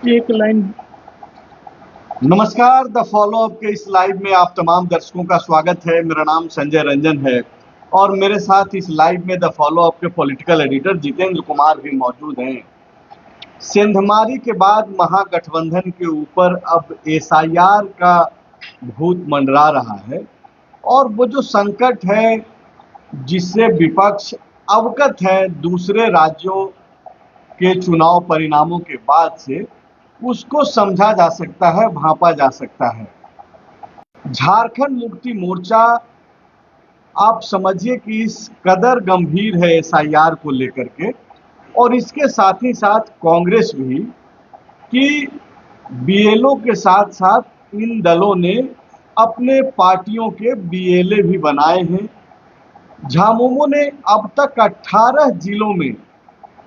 एक लाइन। नमस्कार, the follow up के इस लाइव में आप तमाम दर्शकों का स्वागत है। मेरा नाम संजय रंजन है और मेरे साथ इस लाइव में द फॉलो अप के पॉलिटिकल एडिटर जितेंद्र कुमार भी मौजूद हैं। सेंधमारी के बाद महागठबंधन के ऊपर अब एसआईआर का भूत मंडरा रहा है और वो जो संकट है जिससे विपक्ष अवगत है दूसरे राज्यों के चुनाव परिणामों के बाद से, उसको समझा जा सकता है, भांपा जा सकता है। झारखंड मुक्ति मोर्चा, आप समझिए कि इस कदर गंभीर है एसआईआर को लेकर के, और इसके साथ ही साथ कांग्रेस भी, कि बीएलओ के साथ साथ इन दलों ने अपने पार्टियों के बीएलए भी बनाए हैं। झामुमो ने अब तक 18 जिलों में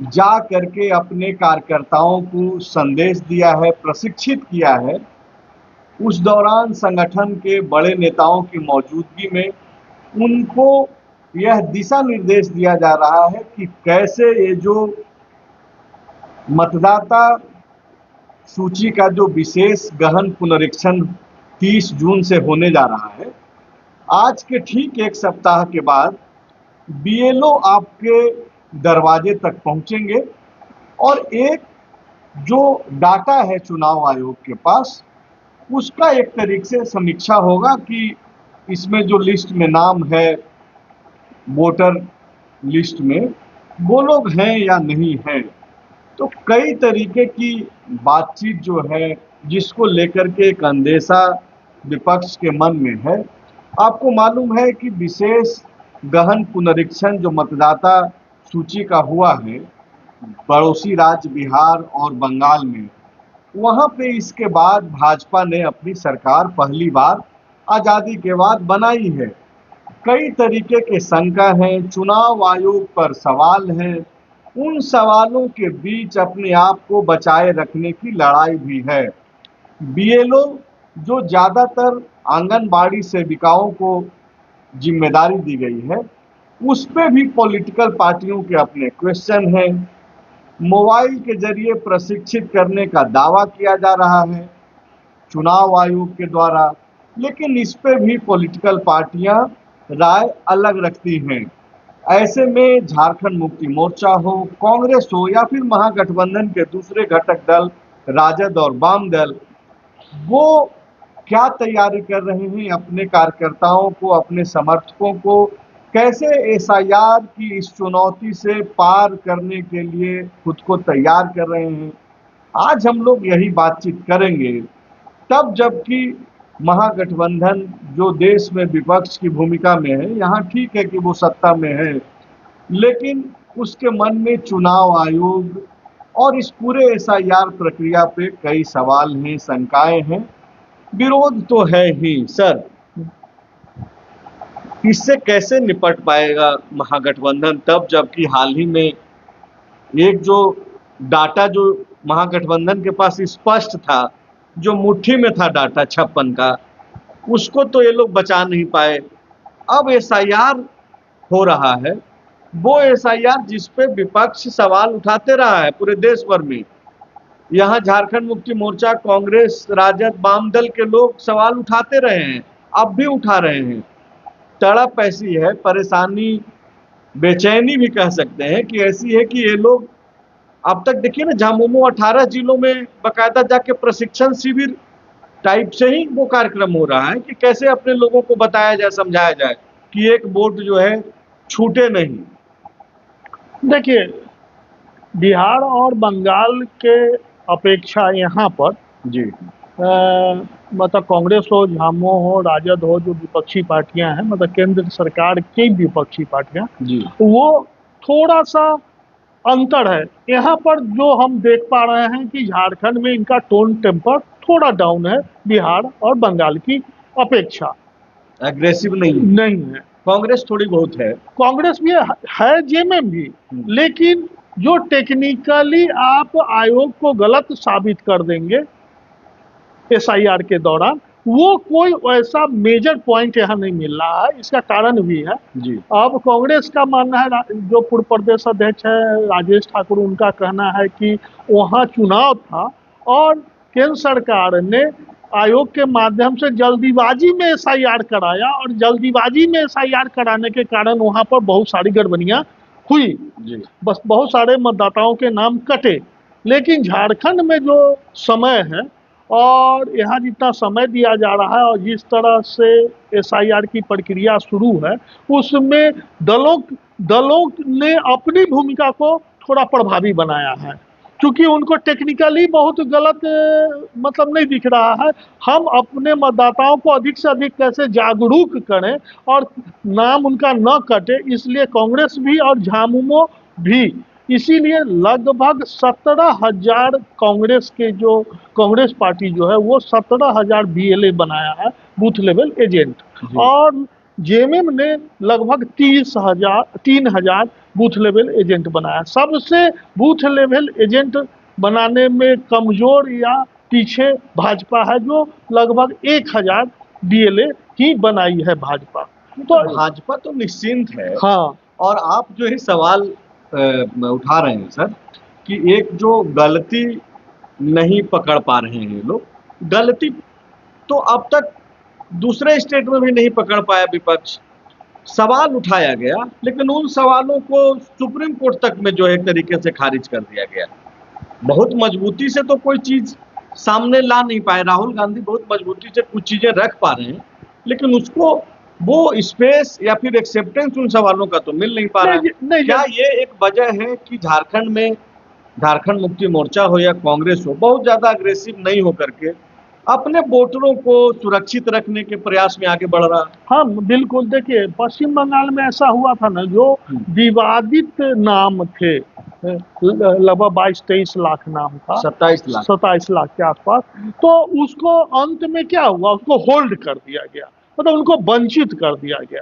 जा करके अपने कार्यकर्ताओं को संदेश दिया है, प्रशिक्षित किया है। उस दौरान संगठन के बड़े नेताओं की मौजूदगी में उनको यह दिशा निर्देश दिया जा रहा है कि कैसे ये जो मतदाता सूची का जो विशेष गहन पुनरीक्षण 30 जून से होने जा रहा है, आज के ठीक एक सप्ताह के बाद बीएलओ आपके दरवाजे तक पहुंचेंगे और एक जो डाटा है चुनाव आयोग के पास, उसका एक तरीके से समीक्षा होगा कि इसमें जो लिस्ट में नाम है, वोटर लिस्ट में, वो लोग हैं या नहीं हैं। तो कई तरीके की बातचीत जो है, जिसको लेकर के एक अंदेशा विपक्ष के मन में है। आपको मालूम है कि विशेष गहन पुनरीक्षण जो मतदाता सूची का हुआ है पड़ोसी राज्य बिहार और बंगाल में, वहां पे इसके बाद भाजपा ने अपनी सरकार पहली बार आजादी के बाद बनाई है। कई तरीके के शंका हैं, चुनाव आयोग पर सवाल हैं, उन सवालों के बीच अपने आप को बचाए रखने की लड़ाई भी है। बीएलओ जो ज्यादातर आंगनबाड़ी सेविकाओं को जिम्मेदारी दी गई है, उस पे भी पॉलिटिकल पार्टियों के अपने क्वेश्चन हैं। मोबाइल के जरिए प्रशिक्षित करने का दावा किया जा रहा है चुनाव आयोग के द्वारा, लेकिन इस पे भी पॉलिटिकल पार्टियां राय अलग रखती हैं। ऐसे में झारखंड मुक्ति मोर्चा हो, कांग्रेस हो या फिर महागठबंधन के दूसरे घटक दल राजद और वाम दल, वो क्या तैयारी कर रहे हैं अपने कार्यकर्ताओं को, अपने समर्थकों को कैसे एसआईआर की इस चुनौती से पार करने के लिए खुद को तैयार कर रहे हैं। आज हम लोग यही बातचीत करेंगे, तब जबकि महागठबंधन जो देश में विपक्ष की भूमिका में है, यहाँ ठीक है कि वो सत्ता में है, लेकिन उसके मन में चुनाव आयोग और इस पूरे एसआईआर प्रक्रिया पे कई सवाल हैं, शंकाएं हैं, विरोध तो है ही। सर, इससे कैसे निपट पाएगा महागठबंधन, तब जबकि हाल ही में एक जो डाटा जो महागठबंधन के पास स्पष्ट था, जो मुट्ठी में था डाटा 56 का, उसको तो ये लोग बचा नहीं पाए। अब एसआईआर हो रहा है, वो एसआईआर जिस पे विपक्ष सवाल उठाते रहा है पूरे देश भर में। यहाँ झारखंड मुक्ति मोर्चा, कांग्रेस, राजद, वाम दल के लोग सवाल उठाते रहे हैं, अब भी उठा रहे हैं। तड़प ऐसी है, परेशानी, बेचैनी भी कह सकते हैं कि ऐसी है कि ये लोग अब तक देखिए ना, झामुमो 18 जिलों में बाकायदा जाके प्रशिक्षण शिविर टाइप से ही वो कार्यक्रम हो रहा है कि कैसे अपने लोगों को बताया जाए, समझाया जाए कि एक वोट जो है छूटे नहीं। देखिए, बिहार और बंगाल के अपेक्षा यहाँ पर जी, मतलब कांग्रेस हो, झामो हो, राजद हो, जो विपक्षी पार्टियां हैं, मतलब केंद्र सरकार की विपक्षी पार्टियां, जी, वो थोड़ा सा अंतर है। यहाँ पर जो हम देख पा रहे हैं कि झारखंड में इनका टोन टेम्पर थोड़ा डाउन है बिहार और बंगाल की अपेक्षा। एग्रेसिव नहीं है। कांग्रेस थोड़ी बहुत है, कांग्रेस भी है, जेएमएम भी, लेकिन जो टेक्निकली आप आयोग को गलत साबित कर देंगे एसआईआर के दौरान, वो कोई ऐसा मेजर पॉइंट यहाँ नहीं मिल रहा है। इसका कारण भी है जी। अब कांग्रेस का मानना है, जो पूर्व प्रदेश अध्यक्ष है राजेश ठाकुर, उनका कहना है कि वहाँ चुनाव था और केंद्र सरकार ने आयोग के माध्यम से जल्दीबाजी में एसआईआर कराया और जल्दीबाजी में एसआईआर कराने के कारण वहां पर बहुत सारी गड़बड़ियां हुई। जी। बस बहुत सारे मतदाताओं के नाम कटे। लेकिन झारखंड में जो समय है और यहाँ जितना समय दिया जा रहा है और जिस तरह से एसआईआर की प्रक्रिया शुरू है, उसमें दलों दलों ने अपनी भूमिका को थोड़ा प्रभावी बनाया है, क्योंकि उनको टेक्निकली बहुत गलत मतलब नहीं दिख रहा है। हम अपने मतदाताओं को अधिक से अधिक कैसे जागरूक करें और नाम उनका न कटे, इसलिए कांग्रेस भी और झामुमो भी, इसीलिए लगभग 17,000 कांग्रेस पार्टी जो है वो 17,000 बीएलए बनाया है, बूथ लेवल एजेंट। और जेएमएम ने लगभग 3,000 बूथ लेवल एजेंट बनाया। सबसे बूथ लेवल एजेंट बनाने में कमजोर या पीछे भाजपा है, जो लगभग 1,000 बीएलए ही बनाई है भाजपा। तो भाजपा तो निश्चिंत है। हाँ, और आप जो है सवाल उठा रहे हैं सर कि एक जो गलती नहीं पकड़ पा रहे हैं ये लोग, गलती तो अब तक दूसरे स्टेट में भी नहीं पकड़ पाया विपक्ष। सवाल उठाया गया लेकिन उन सवालों को सुप्रीम कोर्ट तक में जो एक तरीके से खारिज कर दिया गया। बहुत मजबूती से तो कोई चीज सामने ला नहीं पाए। राहुल गांधी बहुत मजबूती से कुछ चीजें रख पा रहे हैं, लेकिन उसको वो स्पेस या फिर एक्सेप्टेंस उन सवालों का तो मिल नहीं पा रहा है। क्या ये एक वजह है कि झारखंड में झारखंड मुक्ति मोर्चा हो या कांग्रेस हो, बहुत ज्यादा अग्रेसिव नहीं होकर के अपने वोटरों को सुरक्षित रखने के प्रयास में आगे बढ़ रहा है? हाँ बिल्कुल। देखिए, पश्चिम बंगाल में ऐसा हुआ था ना, जो विवादित नाम थे, लगभग 22-23 लाख नाम था, 27 लाख के आसपास, तो उसको अंत में क्या हुआ, उसको होल्ड कर दिया गया, मतलब उनको वंचित कर दिया गया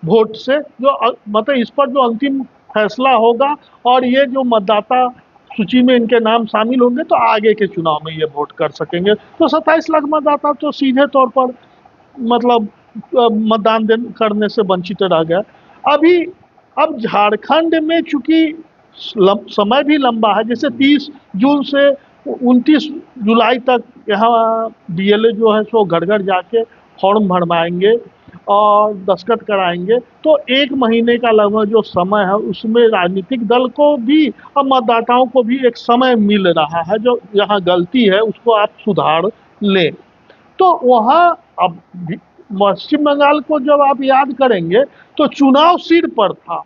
वोट से। जो मतलब इस पर जो अंतिम फैसला होगा और ये जो मतदाता सूची में इनके नाम शामिल होंगे तो आगे के चुनाव में ये वोट कर सकेंगे। तो 27 लाख मतदाता तो सीधे तौर पर मतलब मतदान करने से वंचित रह गया। अब झारखंड में चूंकि समय भी लंबा है, जैसे 30 जून से 29 जुलाई तक यहाँ बीएलए जो है सो घर घर जाके फॉर्म भरवाएंगे और दस्तखत कराएंगे, तो 1 महीने का लगभग जो समय है उसमें राजनीतिक दल को भी और मतदाताओं को भी एक समय मिल रहा है। जो यहाँ गलती है उसको आप सुधार लें। तो वहाँ अब पश्चिम बंगाल को जब आप याद करेंगे तो चुनाव सिर पर था।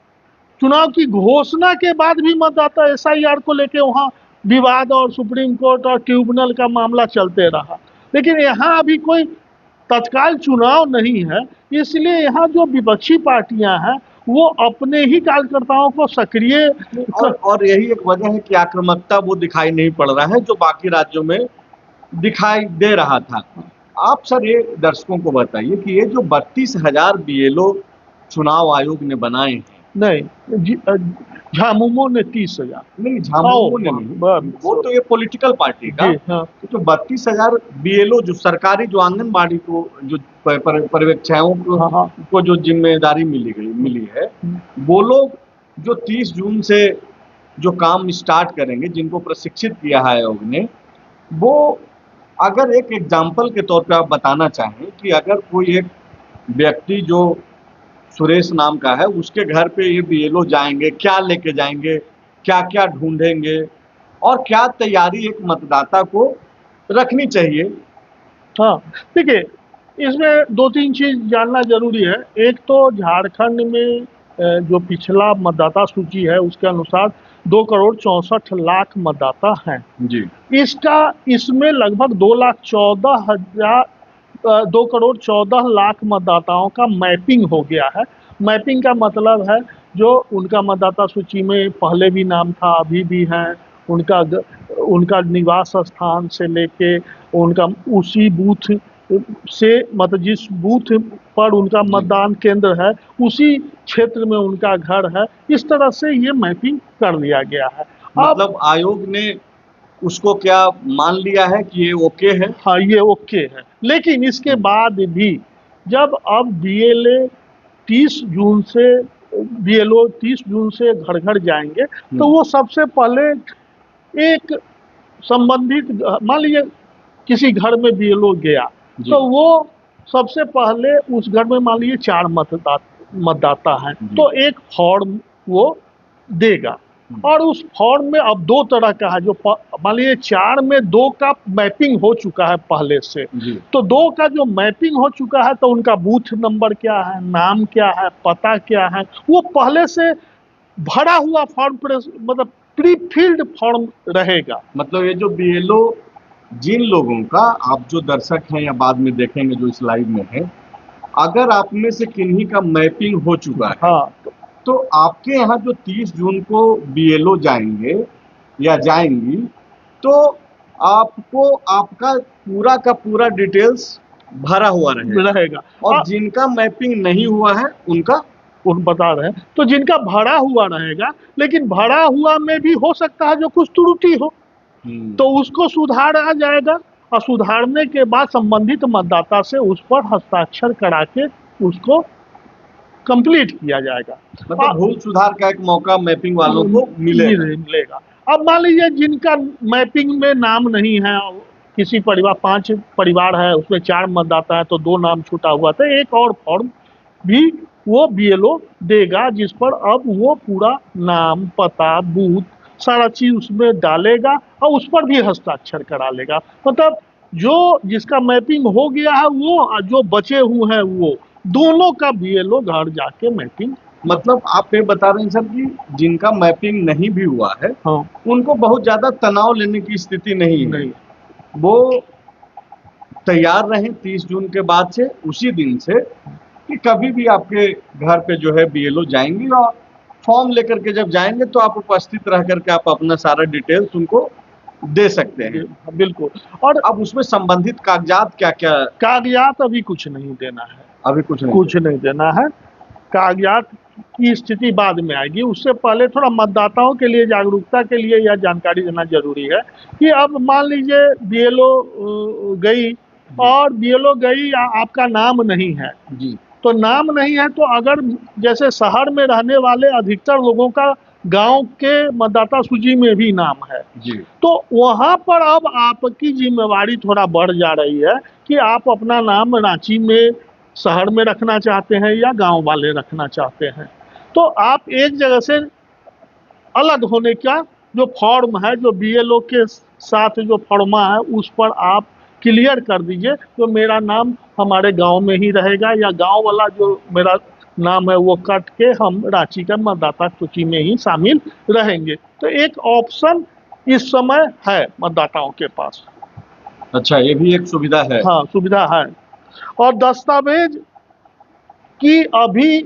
चुनाव की घोषणा के बाद भी मतदाता एसआईआर को लेके वहाँ विवाद और सुप्रीम कोर्ट और ट्रिब्यूनल का मामला चलते रहा। लेकिन यहाँ अभी कोई तत्काल चुनाव नहीं है, इसलिए यहाँ जो विपक्षी पार्टियां हैं वो अपने ही कार्यकर्ताओं को सक्रिय और यही एक वजह है कि आक्रामकता वो दिखाई नहीं पड़ रहा है जो बाकी राज्यों में दिखाई दे रहा था। आप सर ये दर्शकों को बताइए कि ये जो 32,000 बीएलओ चुनाव आयोग ने बनाए हैं, नहीं झामुमो ने 30,000, नहीं झामुमो ने नहीं, वो तो ये पॉलिटिकल पार्टी का। हाँ। तो 32,000 बीएलओ जो सरकारी जो आंगनबाड़ी को जो पर्यवेक्षकों को जो जिम्मेदारी मिली है, वो लोग जो 30 जून से जो काम स्टार्ट करेंगे, जिनको प्रशिक्षित किया है आयोग ने, वो अगर एक एग्जाम्पल के तौर पे आप बताना चाहें कि अगर कोई एक व्यक्ति जो सुरेश नाम का है उसके घर पे ये बीएलओ जाएंगे, क्या लेके जाएंगे, क्या क्या ढूंढेंगे और क्या तैयारी एक मतदाता को रखनी चाहिए? हाँ देखिए, इसमें 2-3 चीज जानना जरूरी है। एक तो झारखंड में जो पिछला मतदाता सूची है उसके अनुसार 2,64,00,000 मतदाता हैं जी। इसमें लगभग 2,14,00,000 मतदाताओं का मैपिंग हो गया है। मैपिंग का मतलब है जो उनका मतदाता सूची में पहले भी नाम था, अभी भी है, उनका निवास स्थान से लेके उनका उसी बूथ से, मतलब जिस बूथ पर उनका मतदान केंद्र है उसी क्षेत्र में उनका घर है, इस तरह से ये मैपिंग कर लिया गया है। मतलब आयोग ने उसको क्या मान लिया है कि ये ओके है? हाँ, ये ओके है। लेकिन इसके बाद भी जब अब बीएलओ 30 जून से घर घर जाएंगे तो वो सबसे पहले एक संबंधित मान लीजिए किसी घर में बीएलओ गया, जी। तो वो सबसे पहले उस घर में मान लीजिए 4 मतदाता हैं, जी। तो एक फॉर्म वो देगा। और उस फॉर्म में अब 2 तरह का है, जो मान लीजिए 4 में 2 का मैपिंग हो चुका है पहले से, जी। तो 2 का जो मैपिंग हो चुका है, तो उनका बूथ नंबर क्या है, नाम क्या है, पता क्या है, वो पहले से भरा हुआ फॉर्म मतलब प्री फिल्ड फॉर्म रहेगा। मतलब ये जो बीएलओ जिन लोगों का, आप जो दर्शक हैं या बाद में देखेंगे जो इस लाइव में है, अगर आप में से किन्हीं का मैपिंग हो चुका है, हाँ, तो आपके यहाँ जो 30 जून को बीएलओ जाएंगे या जाएंगी, तो आपको आपका पूरा का पूरा डिटेल्स भरा हुआ रहेगा। और जिनका मैपिंग नहीं हुआ है उनका बता रहे हैं, तो जिनका भरा हुआ रहेगा, लेकिन भरा हुआ में भी हो सकता है जो कुछ त्रुटि हो, तो उसको सुधारा जाएगा, और सुधारने के बाद संबंधित मतदाता से उस पर हस्ताक्षर करा के उसको कंप्लीट किया जाएगा। मतलब भूल सुधार का एक मौका मैपिंग वालों को मिलेगा। अब मान लीजिए जिनका मैपिंग में नाम नहीं है, किसी परिवार 5 परिवार है, उसमें 4 मतदाता है, तो 2 नाम छूटा हुआ था, एक और फॉर्म भी वो बीएलओ देगा, जिस पर अब वो पूरा नाम, पता, बूथ, सारा चीज उसमें डालेगा और उस पर भी हस्ताक्षर करा लेगा। मतलब जो जिसका मैपिंग हो गया है वो, और जो बचे हुए हैं वो, दोनों का बीएलओ घर जाके मैपिंग। मतलब आप ये बता रहे हैं सर कि जिनका मैपिंग नहीं भी हुआ है, हाँ, उनको बहुत ज्यादा तनाव लेने की स्थिति नहीं है। वो तैयार रहें 30 जून के बाद से, उसी दिन से, कि कभी भी आपके घर पे जो है बीएलओ जाएंगी, और फॉर्म लेकर के जब जाएंगे तो आप उपस्थित रह करके आप अपना सारा डिटेल्स उनको दे सकते हैं। बिल्कुल। और अब उसमें संबंधित कागजात क्या क्या? कागजात अभी कुछ नहीं देना है, अभी कुछ नहीं देना है। कागजात की स्थिति बाद में आएगी, उससे पहले थोड़ा मतदाताओं के लिए, जागरूकता के लिए यह जानकारी देना जरूरी है कि अब मान लीजिए बीएलओ गई, और बीएलओ गई, आपका नाम नहीं है जी, तो नाम नहीं है, तो अगर जैसे शहर में रहने वाले अधिकतर लोगों का गांव के मतदाता सूची में भी नाम है जी, तो वहां पर अब आपकी जिम्मेवारी थोड़ा बढ़ जा रही है कि आप अपना नाम रांची में, शहर में रखना चाहते हैं या गांव वाले रखना चाहते हैं। तो आप एक जगह से अलग होने का जो फॉर्म है, जो बीएलओ के साथ जो फॉर्मा है, उस पर आप क्लियर कर दीजिए तो मेरा नाम हमारे गांव में ही रहेगा, या गांव वाला जो मेरा नाम है वो कट के हम रांची का मतदाता सूची में ही शामिल रहेंगे। तो एक ऑप्शन इस समय है मतदाताओं के पास। अच्छा, ये भी एक सुविधा है। हाँ, सुविधा है। और दस्तावेज की अभी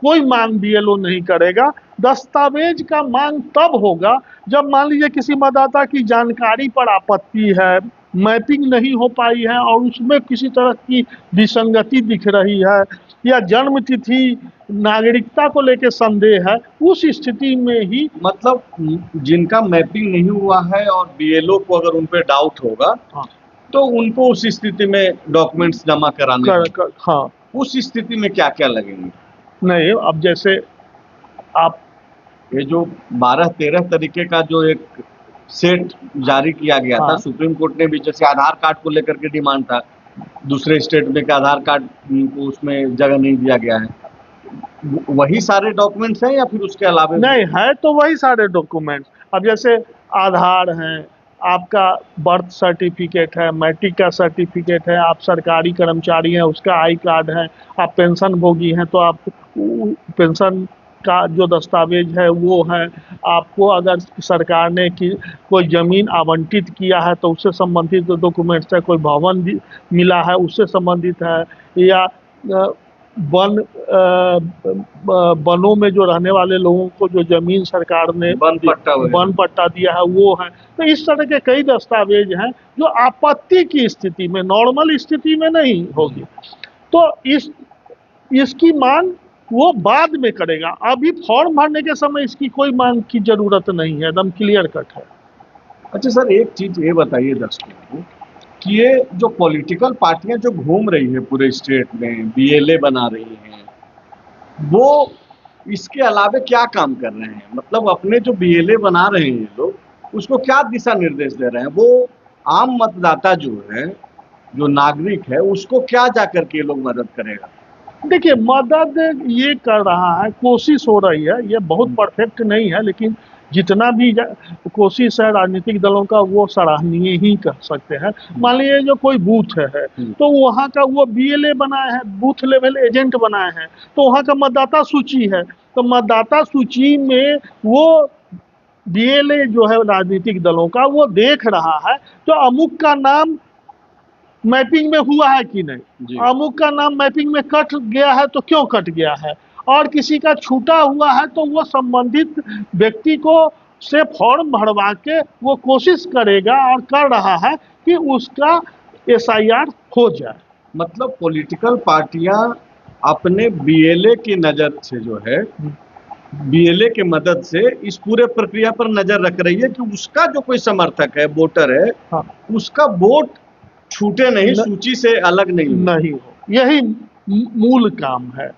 कोई मांग बीएलओ नहीं करेगा। दस्तावेज का मांग तब होगा जब मान लीजिए किसी मतदाता की जानकारी पर आपत्ति है, मैपिंग नहीं हो पाई है और उसमें किसी तरह की विसंगति दिख रही है, या जन्म तिथि, नागरिकता को लेकर संदेह है, उस स्थिति में ही। मतलब जिनका मैपिंग नहीं हुआ है और बीएलओ को अगर उन पे डाउट होगा, हाँ, तो उनको उस स्थिति में डॉक्यूमेंट्स जमा कराने हाँ, उस स्थिति में क्या क्या लगेंगे? नहीं, अब जैसे आप ये जो 12-13 तरीके का जो एक सेट जारी किया गया था, सुप्रीम कोर्ट ने भी, जैसे आधार कार्ड को लेकर के डिमांड था दूसरे स्टेट में कि आधार कार्ड को उसमें जगह नहीं दिया गया है, वही सारे डॉक्यूमेंट्स हैं या फिर उसके अलावा? नहीं है, तो वही सारे डॉक्यूमेंट्स। अब जैसे आधार है, आपका बर्थ सर्टिफिकेट है, मैट्रिक का सर्टिफिकेट है, आप सरकारी कर्मचारी हैं उसका आई कार्ड है, आप पेंशन भोगी हैं तो आप पेंशन का जो दस्तावेज है वो है, आपको अगर सरकार ने कोई ज़मीन आवंटित किया है तो उससे संबंधित जो डॉक्यूमेंट्स है, कोई भवन मिला है उससे संबंधित है, या वनों में जो रहने वाले लोगों को जो जमीन सरकार ने वन पट्टा दिया है वो है। तो इस तरह के कई दस्तावेज हैं जो आपत्ति की स्थिति में, नॉर्मल स्थिति में नहीं होगी, तो इसकी मांग वो बाद में करेगा। अभी फॉर्म भरने के समय इसकी कोई मांग की जरूरत नहीं है, एकदम क्लियर कट है। अच्छा सर, एक चीज ये बताइए दर्शकों को कि ये जो पॉलिटिकल पार्टियां जो घूम रही है पूरे स्टेट में, बीएलए बना रही हैं, वो इसके अलावा क्या काम कर रहे हैं? मतलब अपने जो बीएलए बना रहे हैं लोग, उसको क्या दिशा निर्देश दे रहे हैं? वो आम मतदाता जो है, जो नागरिक है, उसको क्या जाकर के ये लोग मदद करेगा? देखिए, मदद ये कर रहा है, कोशिश हो रही है, ये बहुत परफेक्ट नहीं है, लेकिन जितना भी कोशिश है राजनीतिक दलों का वो सराहनीय ही कह सकते हैं। मान लीजिए जो कोई बूथ है तो वहाँ का वो बीएलए बनाए हैं, बूथ लेवल एजेंट बनाए हैं, तो वहाँ का मतदाता सूची है, तो मतदाता सूची में वो बीएलए जो है राजनीतिक दलों का वो देख रहा है तो अमुक का नाम मैपिंग में हुआ है कि नहीं, अमुक का नाम मैपिंग में कट गया है तो क्यों कट गया है, और किसी का छूटा हुआ है तो वो संबंधित व्यक्ति को से फॉर्म भरवा के वो कोशिश करेगा और कर रहा है कि उसका एसआईआर हो जाए। मतलब पॉलिटिकल पार्टियां अपने बीएलए की नजर से जो है, बीएलए के मदद से इस पूरे प्रक्रिया पर नजर रख रही है कि उसका जो कोई समर्थक है, वोटर है, हाँ, उसका वोट छूटे नहीं, सूची से अलग नहीं हो। यही मूल काम है,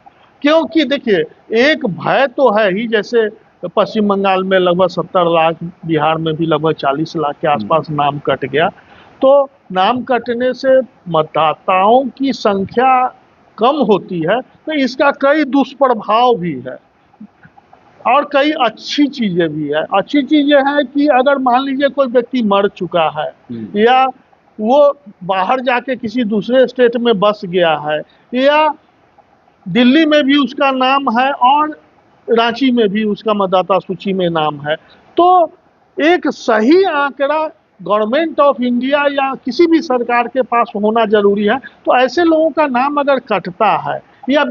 क्योंकि देखिए एक भय तो है ही, जैसे पश्चिम बंगाल में लगभग 70 लाख, बिहार में भी लगभग 40 लाख के आसपास नाम कट गया, तो नाम कटने से मतदाताओं की संख्या कम होती है, तो इसका कई दुष्प्रभाव भी है और कई अच्छी चीजें भी है। अच्छी चीजें हैं कि अगर मान लीजिए कोई व्यक्ति मर चुका है या वो बाहर जाके किसी दूसरे स्टेट में बस गया है या दिल्ली में भी उसका नाम है और रांची में भी उसका मतदाता सूची में नाम है, तो एक सही आंकड़ा गवर्नमेंट ऑफ इंडिया या किसी भी सरकार के पास होना जरूरी है। तो ऐसे लोगों का नाम अगर कटता है या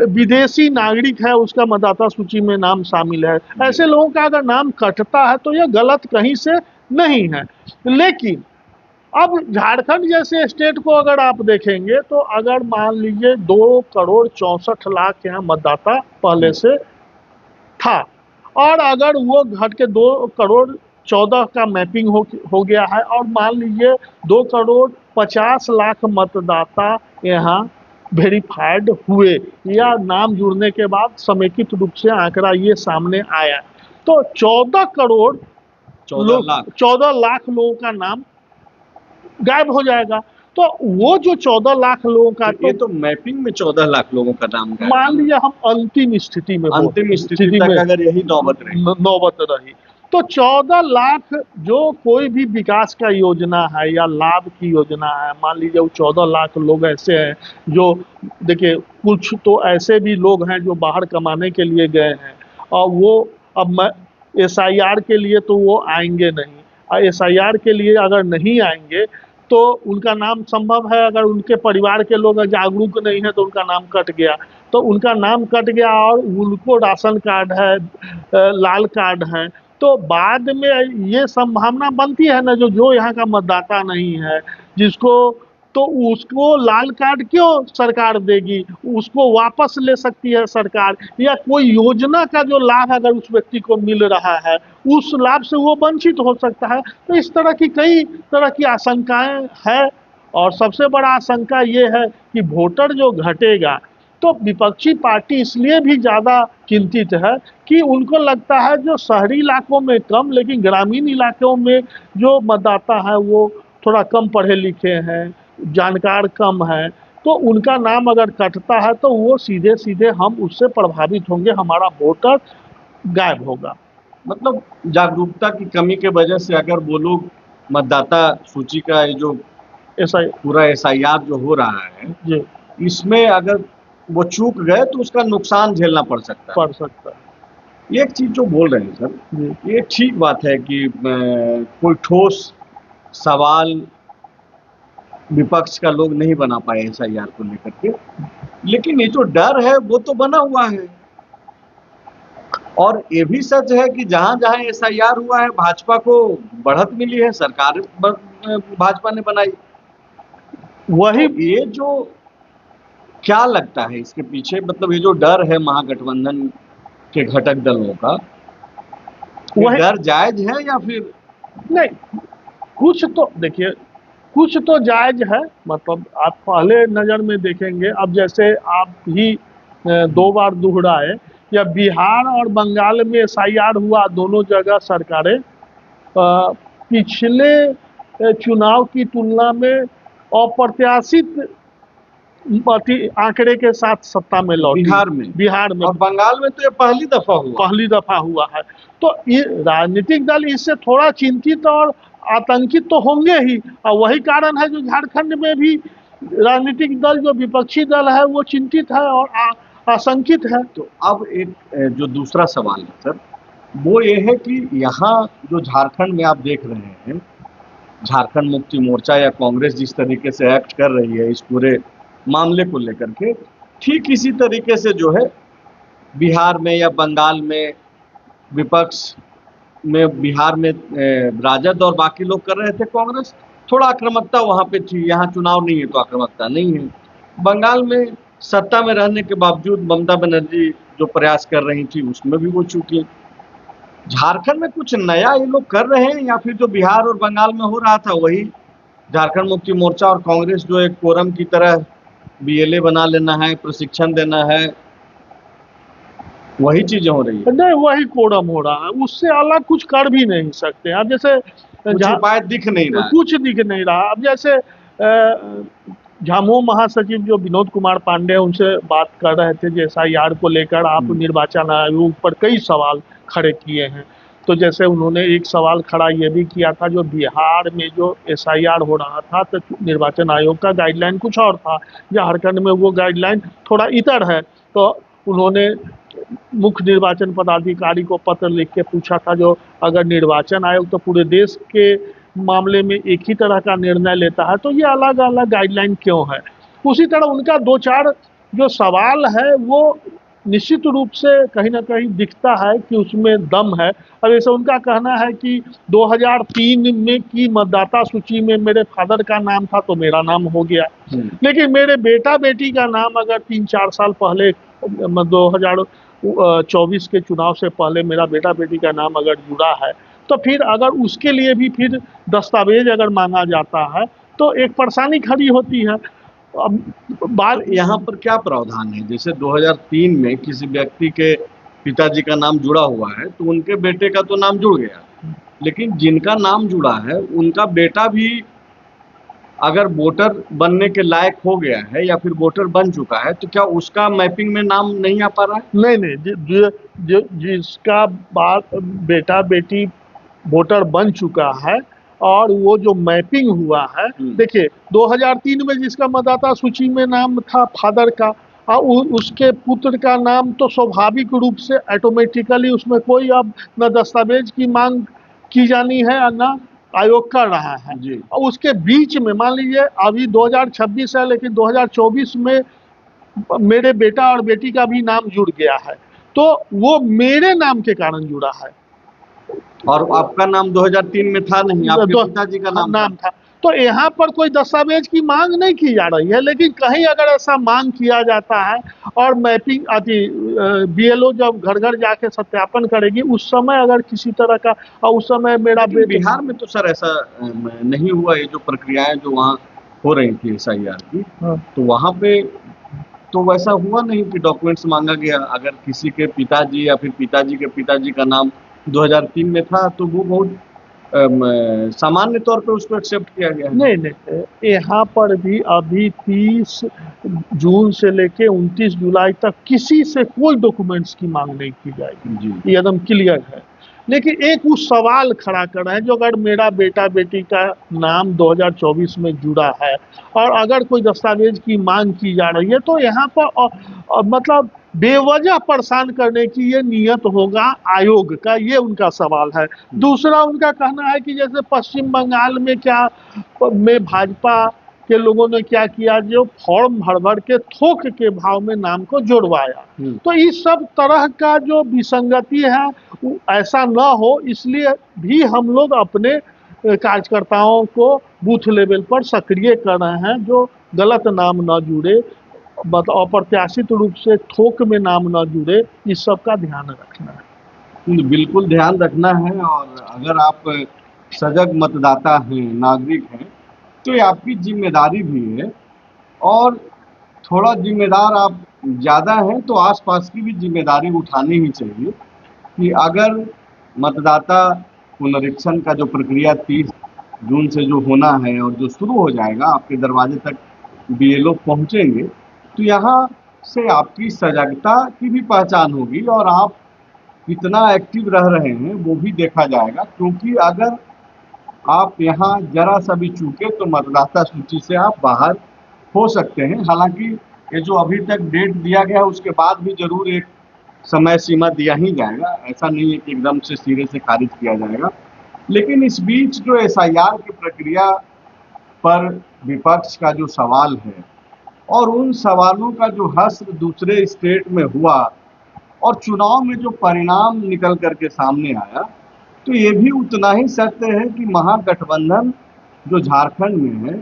विदेशी नागरिक है उसका मतदाता सूची में नाम शामिल है, ऐसे लोगों का अगर नाम कटता है तो यह गलत कहीं से नहीं है। लेकिन अब झारखंड जैसे स्टेट को अगर आप देखेंगे तो अगर मान लीजिए 2,64,00,000 यहाँ मतदाता पहले से था और अगर वो घट के 2,14,00,000 का मैपिंग हो गया है और मान लीजिए 2,50,00,000 मतदाता यहाँ वेरीफाइड हुए या नाम जुड़ने के बाद समेकित रूप से आंकड़ा ये सामने आया, तो 14 लाख लोगों का नाम गायब हो जाएगा। तो वो जो 14 लाख लोगों का, तो ये तो मैपिंग में 14 लाख लोगों का नाम गायब, मान लीजिए हम अंतिम स्थिति में तक अगर यही नौबत रही तो 14 लाख जो कोई भी विकास का योजना है या लाभ की योजना है, मान लीजिए वो 14 लाख लोग ऐसे हैं जो, देखिए कुछ तो ऐसे भी लोग हैं जो बाहर कमाने के लिए गए हैं और वो अब एसआईआर के लिए तो वो आएंगे नहीं, और एसआईआर के लिए अगर नहीं आएंगे तो उनका नाम संभव है, अगर उनके परिवार के लोग जागरूक नहीं है तो उनका नाम कट गया, तो उनका नाम कट गया और उनको राशन कार्ड है, लाल कार्ड है, तो बाद में ये संभावना बनती है ना, जो यहाँ का मतदाता नहीं है जिसको, तो उसको लाल कार्ड क्यों सरकार देगी, उसको वापस ले सकती है सरकार, या कोई योजना का जो लाभ अगर उस व्यक्ति को मिल रहा है उस लाभ से वो वंचित हो सकता है। तो इस तरह की कई तरह की आशंकाएं हैं और सबसे बड़ा आशंका ये है कि वोटर जो घटेगा तो विपक्षी पार्टी इसलिए भी ज़्यादा चिंतित है कि उनको लगता है जो शहरी इलाकों में कम लेकिन ग्रामीण इलाकों में जो मतदाता है वो थोड़ा कम पढ़े लिखे हैं, जानकार कम है, तो उनका नाम अगर कटता है तो वो सीधे सीधे हम उससे प्रभावित होंगे, हमारा वोटर गायब होगा। मतलब जागरूकता की कमी के वजह से अगर वो लोग मतदाता सूची का ये जो पूरा एसआईआर जो हो रहा है जी, इसमें अगर वो चूक गए तो उसका नुकसान झेलना पड़ सकता है। एक चीज जो बोल रहे हैं सर, ये ठीक बात है कि कोई ठोस सवाल विपक्ष का लोग नहीं बना पाए एसआईआर को लेकर के, लेकिन ये जो डर है वो तो बना हुआ है। और ये भी सच है कि जहां जहां एसआईआर हुआ है भाजपा को बढ़त मिली है, सरकार भाजपा ने बनाई। वही तो ये जो क्या लगता है इसके पीछे, मतलब ये जो डर है महागठबंधन के घटक दलों का, वह डर जायज है या फिर नहीं? कुछ तो देखिए, कुछ तो जायज है, मतलब आप पहले नज़र में देखेंगे, अब जैसे आप ही 2 बार दोहराए या बिहार और बंगाल में एसआईआर हुआ, दोनों जगह सरकारें पिछले चुनाव की तुलना में अप्रत्याशित आंकड़े के साथ सत्ता में लौटी। बिहार में और बंगाल में तो ये पहली दफा हुआ है। तो ये राजनीतिक दल इससे थोड़ा चिंतित और आतंकित तो होंगे ही, और वही कारण है जो झारखंड में भी राजनीतिक दल जो विपक्षी दल है वो चिंतित है और आशंकित है। तो अब एक जो दूसरा सवाल है सर, वो ये है कि यहाँ जो झारखंड में आप देख रहे हैं, झारखंड मुक्ति मोर्चा या कांग्रेस जिस तरीके से एक्ट कर रही है इस पूरे मामले को लेकर के, ठीक इसी तरीके से जो है बिहार में या बंगाल में विपक्ष में, बिहार में राजद और बाकी लोग कर रहे थे, कांग्रेस थोड़ा आक्रामकता वहां पे थी। यहाँ चुनाव नहीं है तो आक्रामकता नहीं है। बंगाल में सत्ता में रहने के बावजूद ममता बनर्जी जो प्रयास कर रही थी उसमें भी वो चूकी। झारखंड में कुछ नया ये लोग कर रहे हैं या फिर जो बिहार और बंगाल में हो रहा था वही झारखंड मुक्ति मोर्चा और कांग्रेस जो एक कोरम की तरह बीएलए बना लेना है, प्रशिक्षण देना है, वही चीजें हो रही है? नहीं, वही कोरम हो रहा है, उससे अलग कुछ कर भी नहीं सकते। अब जैसे उपाय दिख नहीं रहा, कुछ दिख नहीं रहा। अब जैसे झामुमो महासचिव जो विनोद कुमार पांडे उनसे बात कर रहे थे जो SIR को लेकर, आप निर्वाचन आयोग पर कई सवाल खड़े किए हैं। तो जैसे उन्होंने एक सवाल खड़ा ये भी किया था, जो बिहार में जो SIR हो रहा था तो निर्वाचन आयोग का गाइडलाइन कुछ और था, झारखंड में वो गाइडलाइन थोड़ा इतर है। तो उन्होंने मुख्य निर्वाचन पदाधिकारी को पत्र लिख के पूछा था, जो अगर निर्वाचन आयोग तो पूरे देश के मामले में एक ही तरह का निर्णय लेता है तो ये अलग अलग गाइडलाइन क्यों है। उसी तरह उनका दो चार जो सवाल है वो निश्चित रूप से कहीं ना कहीं दिखता है कि उसमें दम है। अब ऐसा उनका कहना है कि 2003 में की मतदाता सूची में मेरे फादर का नाम था तो मेरा नाम हो गया, लेकिन मेरे बेटा बेटी का नाम अगर 3-4 साल पहले 2024 के चुनाव से पहले मेरा बेटा बेटी का नाम अगर जुड़ा है तो फिर अगर उसके लिए भी फिर दस्तावेज अगर मांगा जाता है तो एक परेशानी खड़ी होती है। अब बात यहाँ पर क्या प्रावधान है, जैसे 2003 में किसी व्यक्ति के पिताजी का नाम जुड़ा हुआ है तो उनके बेटे का तो नाम जुड़ गया, लेकिन जिनका नाम जुड़ा है उनका बेटा भी अगर वोटर बनने के लायक हो गया है या फिर वोटर बन चुका है तो क्या उसका मैपिंग में नाम नहीं आ पा रहा है? नहीं, जिसका बेटा बेटी वोटर बन चुका है और वो जो मैपिंग हुआ है, देखिए 2003 में जिसका मतदाता सूची में नाम था फादर का और उसके पुत्र का नाम, तो स्वाभाविक रूप से ऑटोमेटिकली उसमें कोई अब न दस्तावेज की मांग की जानी है और न आयोग कर रहा है। और उसके बीच में मान लीजिए अभी 2026 है लेकिन 2024 में मेरे बेटा और बेटी का भी नाम जुड़ गया है तो वो मेरे नाम के कारण जुड़ा है और आपका नाम 2003 में था नहीं, आपके पिताजी का नाम था। तो यहाँ पर कोई दस्तावेज की मांग नहीं की जा रही है, लेकिन कहीं अगर ऐसा मांग किया जाता है और मैपिंग BLO जब घर घर जाके सत्यापन करेगी उस समय अगर किसी तरह का, और उस समय मेरा बिहार में तो सर ऐसा नहीं हुआ। ये जो प्रक्रियाएं जो वहाँ हो रही थी SIR की, तो वहाँ पे तो वैसा हुआ नहीं कि डॉक्यूमेंट्स मांगा गया। अगर किसी के पिताजी या फिर पिताजी के पिताजी का नाम 2003 में था तो वो बहुत सामान्य तौर पे उसको एक्सेप्ट किया गया है। नहीं, यहाँ पर भी अभी 30 जून से लेके 29 जुलाई तक किसी से कोई डॉक्यूमेंट्स की मांग नहीं की जाएगी, ये एकदम क्लियर है। लेकिन एक उस सवाल खड़ा कर रहे हैं, जो अगर मेरा बेटा बेटी का नाम 2024 में जुड़ा है और अगर कोई दस्तावेज की मांग की जा रही है तो यहाँ पर मतलब बेवजह परेशान करने की ये नियत होगा आयोग का, ये उनका सवाल है। दूसरा उनका कहना है कि जैसे पश्चिम बंगाल में भाजपा के लोगों ने क्या किया, जो फॉर्म भर के थोक के भाव में नाम को जोड़वाया। तो इस सब तरह का जो विसंगति है ऐसा न हो, इसलिए भी हम लोग अपने कार्यकर्ताओं को बूथ लेवल पर सक्रिय कर रहे हैं, जो गलत नाम न जुड़े, अप्रत्याशित रूप से थोक में नाम न जुड़े, इस सब का ध्यान रखना है। बिल्कुल ध्यान रखना है। और अगर आप सजग मतदाता हैं, नागरिक हैं, तो ये आपकी जिम्मेदारी भी है और थोड़ा जिम्मेदार आप ज़्यादा हैं तो आसपास की भी जिम्मेदारी उठानी ही चाहिए कि अगर मतदाता पुनरीक्षण का जो प्रक्रिया 30 जून से जो होना है और जो शुरू हो जाएगा, आपके दरवाजे तक बीएलओ पहुंचेंगे, तो यहाँ से आपकी सजगता की भी पहचान होगी और आप कितना एक्टिव रह रहे हैं वो भी देखा जाएगा। क्योंकि अगर आप यहाँ जरा सा भी चूके तो मतदाता सूची से आप बाहर हो सकते हैं। हालांकि ये जो अभी तक डेट दिया गया है उसके बाद भी जरूर एक समय सीमा दिया ही जाएगा, ऐसा नहीं है कि एकदम से सिरे से खारिज किया जाएगा। लेकिन इस बीच जो एसआईआर की प्रक्रिया पर विपक्ष का जो सवाल है और उन सवालों का जो हश्र दूसरे स्टेट में हुआ और चुनाव में जो परिणाम निकल करके सामने आया, तो ये भी उतना ही सत्य है कि महागठबंधन जो झारखंड में है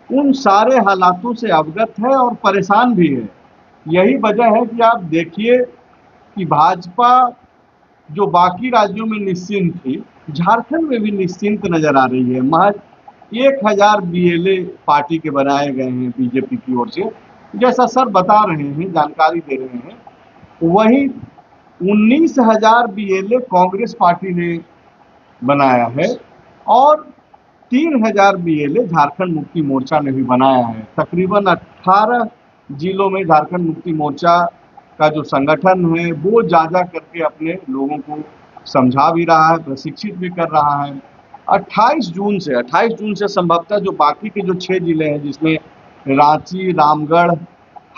उन सारे हालातों से अवगत है और परेशान भी है। यही वजह है कि आप देखिए कि भाजपा जो बाकी राज्यों में निश्चिंत थी, झारखंड में भी निश्चिंत नजर आ रही है। महज 1000 बीएलए पार्टी के बनाए गए हैं बीजेपी की ओर से, जैसा सर बता रहे हैं, जानकारी दे रहे हैं। वहीं 19,000 बीएलए कांग्रेस पार्टी ने बनाया है और 3,000 बीएलए झारखंड मुक्ति मोर्चा ने भी बनाया है। तकरीबन 18 जिलों में झारखंड मुक्ति मोर्चा का जो संगठन है वो जा करके अपने लोगों को समझा भी रहा है, प्रशिक्षित भी कर रहा है। 28 जून से संभवतः जो बाकी के जो 6 जिले हैं, जिसमें रांची, रामगढ़,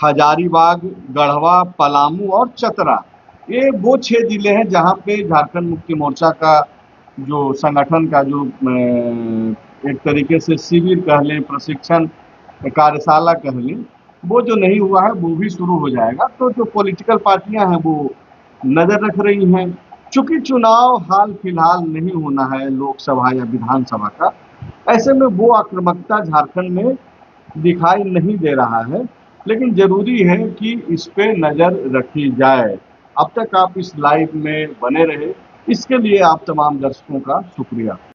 हजारीबाग, गढ़वा, पलामू और चतरा, ये वो 6 जिले हैं जहां पे झारखंड मुक्ति मोर्चा का जो संगठन का जो एक तरीके से शिविर कह लें, प्रशिक्षण कार्यशाला कह लें, वो जो नहीं हुआ है वो भी शुरू हो जाएगा। तो जो पॉलिटिकल पार्टियां हैं वो नजर रख रही हैं। चूंकि चुनाव हाल फिलहाल नहीं होना है लोकसभा या विधानसभा का, ऐसे में वो आक्रामकता झारखंड में दिखाई नहीं दे रहा है। लेकिन जरूरी है कि इस पे नजर रखी जाए। अब तक आप इस लाइव में बने रहे, इसके लिए आप तमाम दर्शकों का शुक्रिया।